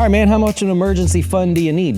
All right, man, how much an emergency fund do you need?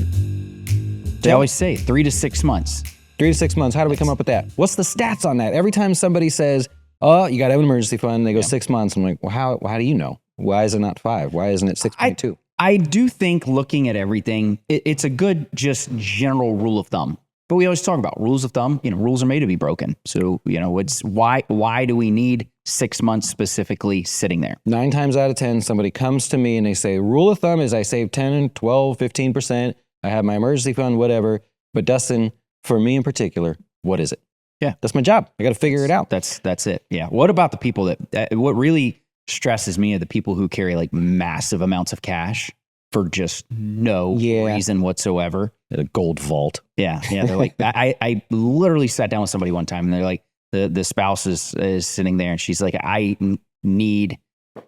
They always say 3 to 6 months. 3 to 6 months. How do we come up with that? What's the stats on that? Every time somebody says, oh, you got to have an emergency fund, they go 6 months. I'm like, well, how do you know? Why is it not 5? Why isn't it 6.2? I do think looking at everything, it's a good just general rule of thumb. But we always talk about rules of thumb. Rules are made to be broken. So, it's why do we need 6 months specifically sitting there? 9 times out of 10, somebody comes to me and they say, rule of thumb is I save 10, 12, 15%. I have my emergency fund, whatever. But Dustin, for me in particular, what is it? Yeah. That's my job. I got to figure it out. That's it. Yeah. What about the people what really stresses me are the people who carry like massive amounts of cash for just no reason whatsoever. At a gold vault. Yeah. They're like, I literally sat down with somebody one time and they're like, the spouse is sitting there and she's like, I need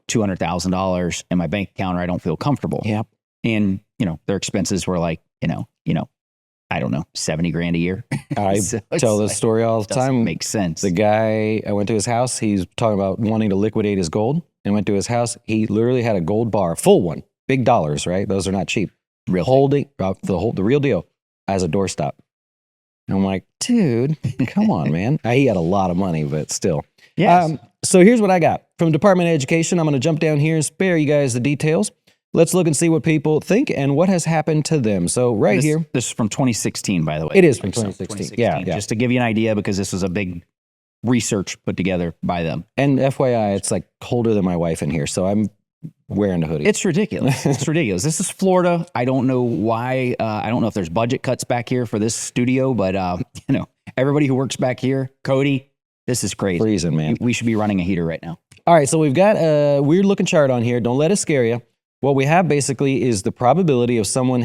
$200,000 in my bank account or I don't feel comfortable. Yep. And, their expenses were like, I don't know, 70 grand a year. I tell this story all the time. Makes sense. The guy, I went to his house. He's talking about wanting to liquidate his gold and went to his house. He literally had a gold bar, full one, big dollars, right? Those are not cheap. Holding the real deal as a doorstop. And I'm like, dude, come on, man. He had a lot of money, but still. Yes. So here's what I got from Department of Education. I'm going to jump down here and spare you guys the details. Let's look and see what people think and what has happened to them. So here. This is from 2016, by the way. It is from 2016. Yeah. Just to give you an idea, because this was a big research put together by them. And FYI, it's like colder than my wife in here. So I'm wearing a hoodie. It's ridiculous. It's ridiculous. This is Florida. I don't know why. I don't know if there's budget cuts back here for this studio, but everybody who works back here, Cody, this is crazy. Freezing, man. We should be running a heater right now. All right. So we've got a weird looking chart on here. Don't let it scare you. What we have basically is the probability of someone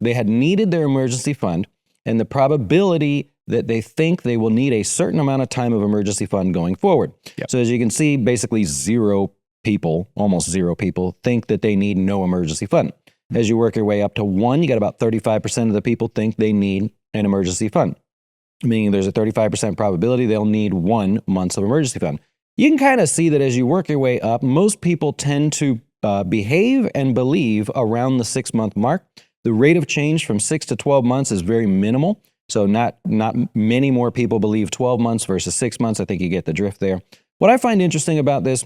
they had needed their emergency fund and the probability that they think they will need a certain amount of time of emergency fund going forward. Yep. So as you can see, basically almost zero people think that they need no emergency fund. As you work your way up to 1, you got about 35% of the people think they need an emergency fund, meaning there's a 35% probability they'll need 1 month of emergency fund. You can kind of see that as you work your way up, most people tend to behave and believe around the 6-month mark. The rate of change from 6 to 12 months is very minimal. So not many more people believe 12 months versus 6 months. I think you get the drift there. What I find interesting about this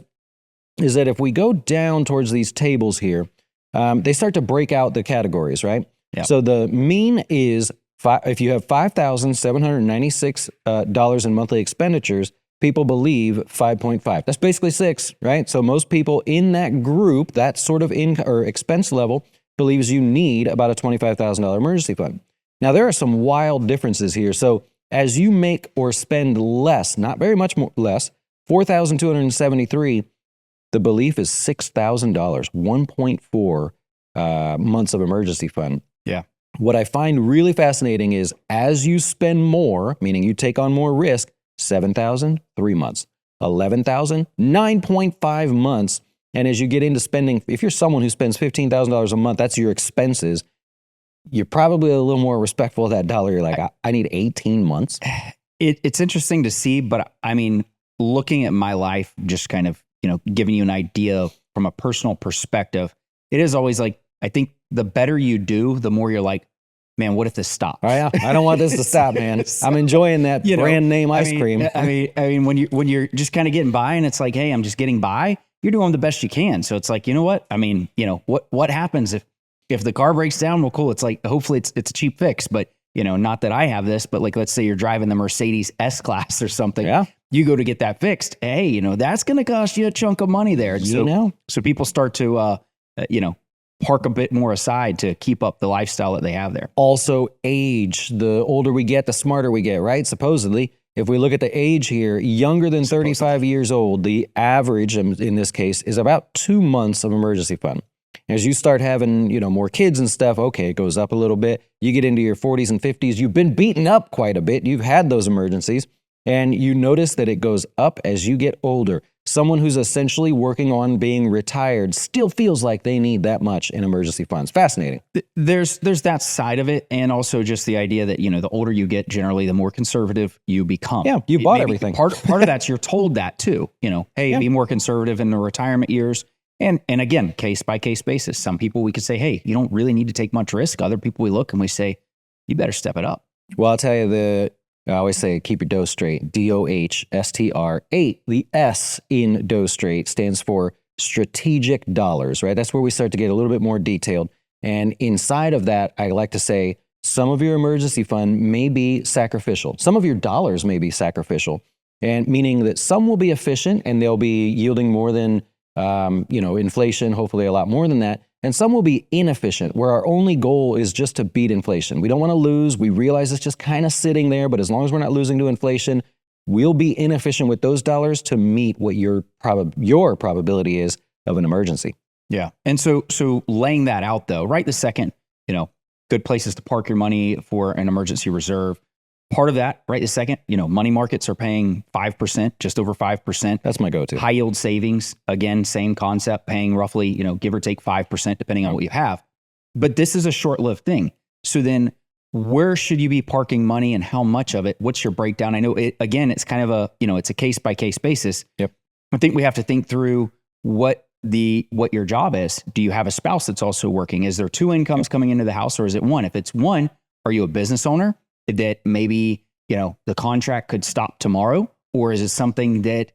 is that if we go down towards these tables here, they start to break out the categories, right? Yep. So the mean is, if you have $5,796 in monthly expenditures, people believe 5.5. That's basically 6, right? So most people in that group, that sort of expense level, believes you need about a $25,000 emergency fund. Now, there are some wild differences here. So as you make or spend less, not very much more, less, $4,273, the belief is $6,000, 1.4 months of emergency fund. Yeah. What I find really fascinating is as you spend more, meaning you take on more risk, 7,000, 3 months, 11,000, 9.5 months. And as you get into spending, if you're someone who spends $15,000 a month, that's your expenses. You're probably a little more respectful of that dollar. You're like, I need 18 months. It's interesting to see, but I mean, looking at my life, just kind of, giving you an idea from a personal perspective, it is always like, I think the better you do, the more you're like, man, what if this stops? Oh, yeah. I don't want this to stop, man. I'm enjoying that brand name ice cream. I mean, when you're just kind of getting by and it's like, hey, I'm just getting by, you're doing the best you can. So it's like, you know what? I mean, what happens if the car breaks down? Well, cool. It's like, hopefully it's a cheap fix, but not that I have this, but like, let's say you're driving the Mercedes S-Class or something. Yeah. You go to get that fixed. Hey, that's going to cost you a chunk of money there. So people start to, park a bit more aside to keep up the lifestyle that they have there. Also, age. The older we get, the smarter we get, right? Supposedly, if we look at the age here, younger than 35 years old, the average in this case is about 2 months of emergency fund. As you start having, more kids and stuff, okay, it goes up a little bit. You get into your 40s and 50s, you've been beaten up quite a bit. You've had those emergencies, and you notice that it goes up as you get older. Someone who's essentially working on being retired still feels like they need that much in emergency funds. Fascinating. There's that side of it, and also just the idea that, the older you get, generally, the more conservative you become. Yeah, you bought everything. Part of that's you're told that too. Hey, be more conservative in the retirement years. And again, case by case basis. Some people we could say, hey, you don't really need to take much risk. Other people we look and we say, you better step it up. Well, I'll tell you I always say keep your dough straight. DOHSTR 8. The S in dough straight stands for strategic dollars, right? That's where we start to get a little bit more detailed. And inside of that, I like to say some of your emergency fund may be sacrificial. Some of your dollars may be sacrificial, and meaning that some will be efficient and they'll be yielding more than inflation, hopefully a lot more than that. And some will be inefficient, where our only goal is just to beat inflation. We don't want to lose. We realize it's just kind of sitting there, but as long as we're not losing to inflation, we'll be inefficient with those dollars to meet what your probability is of an emergency. Yeah. And so laying that out though, right this second, good places to park your money for an emergency reserve. Part of that, right this second, money markets are paying 5%, just over 5%. That's my go-to. High yield savings, again, same concept, paying roughly, give or take 5% depending on what you have. But this is a short-lived thing. So then where should you be parking money and how much of it? What's your breakdown? I know it's kind of it's a case-by-case basis. Yep. I think we have to think through what your job is. Do you have a spouse that's also working? Is there two incomes coming into the house, or is it one? If it's one, are you a business owner that maybe, the contract could stop tomorrow? Or is it something that,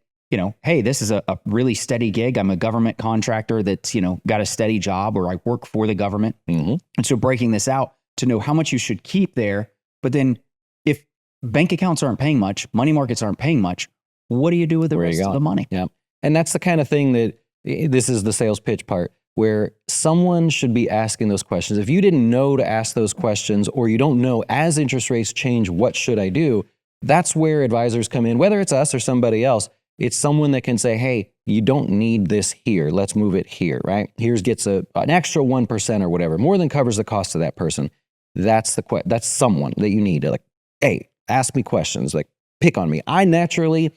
hey, this is a really steady gig. I'm a government contractor that's, got a steady job, or I work for the government. Mm-hmm. And so breaking this out to know how much you should keep there. But then if bank accounts aren't paying much, money markets aren't paying much, what do you do with the rest of the money? Yeah. And that's the kind of thing that this is the sales pitch part, where someone should be asking those questions. If you didn't know to ask those questions, or you don't know as interest rates change, what should I do? That's where advisors come in, whether it's us or somebody else. It's someone that can say, hey, you don't need this here. Let's move it here, right? Here's gets an extra 1% or whatever, more than covers the cost of that person. That's someone that you need to, like, hey, ask me questions, like pick on me. I naturally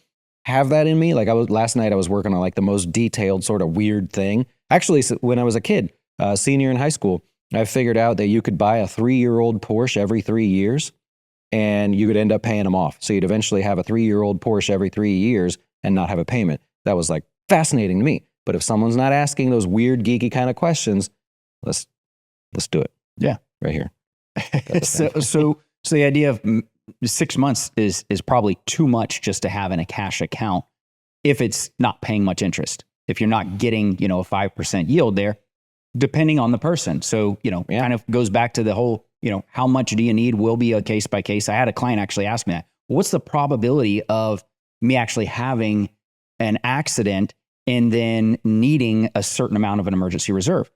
have that in me. Like last night I was working on like the most detailed sort of weird thing. Actually, when I was a kid, senior in high school, I figured out that you could buy a 3-year-old Porsche every 3 years and you could end up paying them off. So you'd eventually have a 3-year-old Porsche every 3 years and not have a payment. That was like fascinating to me. But if someone's not asking those weird, geeky kind of questions, let's do it. Yeah. Right here. So the idea of 6 months is probably too much just to have in a cash account if it's not paying much interest. If you're not getting, a 5% yield there, depending on the person. So, kind of goes back to the whole, how much do you need will be a case by case. I had a client actually ask me that. What's the probability of me actually having an accident and then needing a certain amount of an emergency reserve?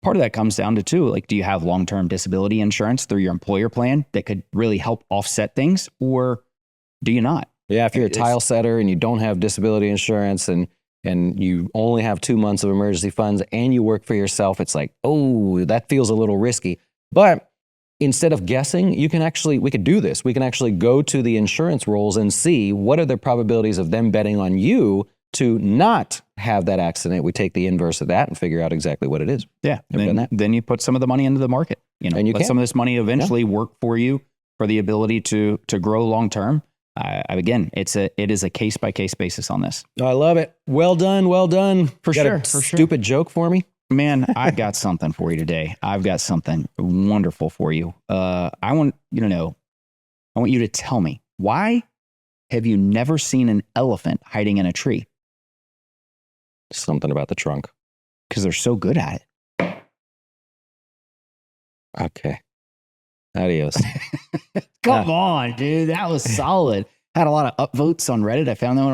Part of that comes down to too, like, do you have long-term disability insurance through your employer plan that could really help offset things, or do you not? Yeah, if you're a tile setter and you don't have disability insurance and you only have 2 months of emergency funds and you work for yourself, it's like, oh, that feels a little risky. But instead of guessing, we could do this. We can actually go to the insurance rolls and see what are the probabilities of them betting on you to not have that accident. We take the inverse of that and figure out exactly what it is. Yeah. Then you put some of the money into the market, and let some of this money eventually work for you for the ability to grow long-term. Again, it is a case-by-case basis on this. I love it. Well done. Well done. For sure. Stupid joke for me? Man, I've got something for you today. I've got something wonderful for you. I want you to tell me, why have you never seen an elephant hiding in a tree? Something about the trunk. Because they're so good at it. Okay. Adios. Come on, dude. That was solid. Had a lot of upvotes on Reddit. I found that one